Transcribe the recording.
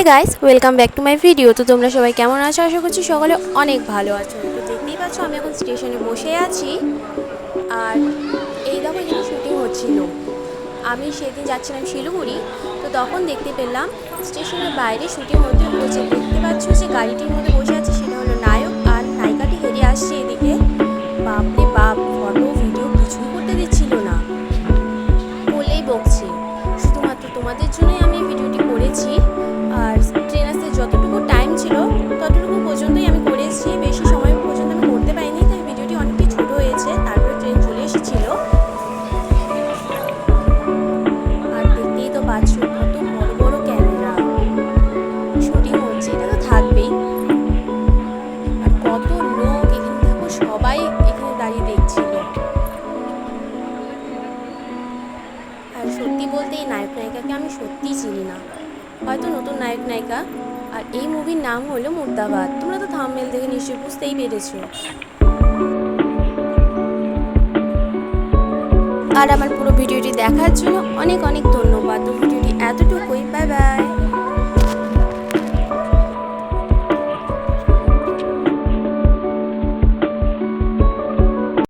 Guys, welcome back to my video. তো তোমরা সবাই কেমন আছো? আশা করছি সকলে অনেক ভালো আছো। তো দেখতেই পাচ্ছ আমি এখন স্টেশনে বসে আছি। আর এই দেখো এখানে শুটিং হচ্ছিল। আমি সেদিন যাচ্ছিলাম শিলিগুড়ি, তো তখন দেখতে পেলাম স্টেশনের বাইরে শুটিং হচ্ছে। দেখতে পাচ্ছ যে গাড়িটির মধ্যে বসে আছে, সেটা হলো নায়ক, আর নায়িকাটি হেরে আসছে এদিকে। বাপরে বাপ, ফটো ভিডিও কিছুই করতে দিচ্ছিল না, বলেই বকছে। শুধুমাত্র তোমাদের জন্যই আমি ভিডিওটি করেছি। আর ট্রেন আসতে যতটুকু টাইম ছিল ততটুকু পর্যন্তই আমি করেছি, বেশি সময় পর্যন্ত আমি করতে পারিনি, তাই ভিডিওটি অনেকটাই ছোটো হয়েছে। তারপরে ট্রেন চলে এসেছিলো। আর দেখতেই তো পাচ্ছ কত বড় বড় ক্যামেরা, শুটিং হচ্ছে, এটা তো থাকবেই। আর কত লোক এখানে, দেখো সবাই এখানে দাঁড়িয়ে দেখছিল। আর সত্যি বলতে এই নায়ক নায়িকাকে আমি সত্যিই চিনি না, হয়তো নতুন নায়ক নায়িকা। আর এই মুভির নাম হলো মুর্দাবাদ। তোমরা তো থাম্বনেল দেখে নিশ্চয়ই বুঝতেই পেরেছো। আর আমার পুরো ভিডিওটি দেখার জন্য অনেক অনেক ধন্যবাদ।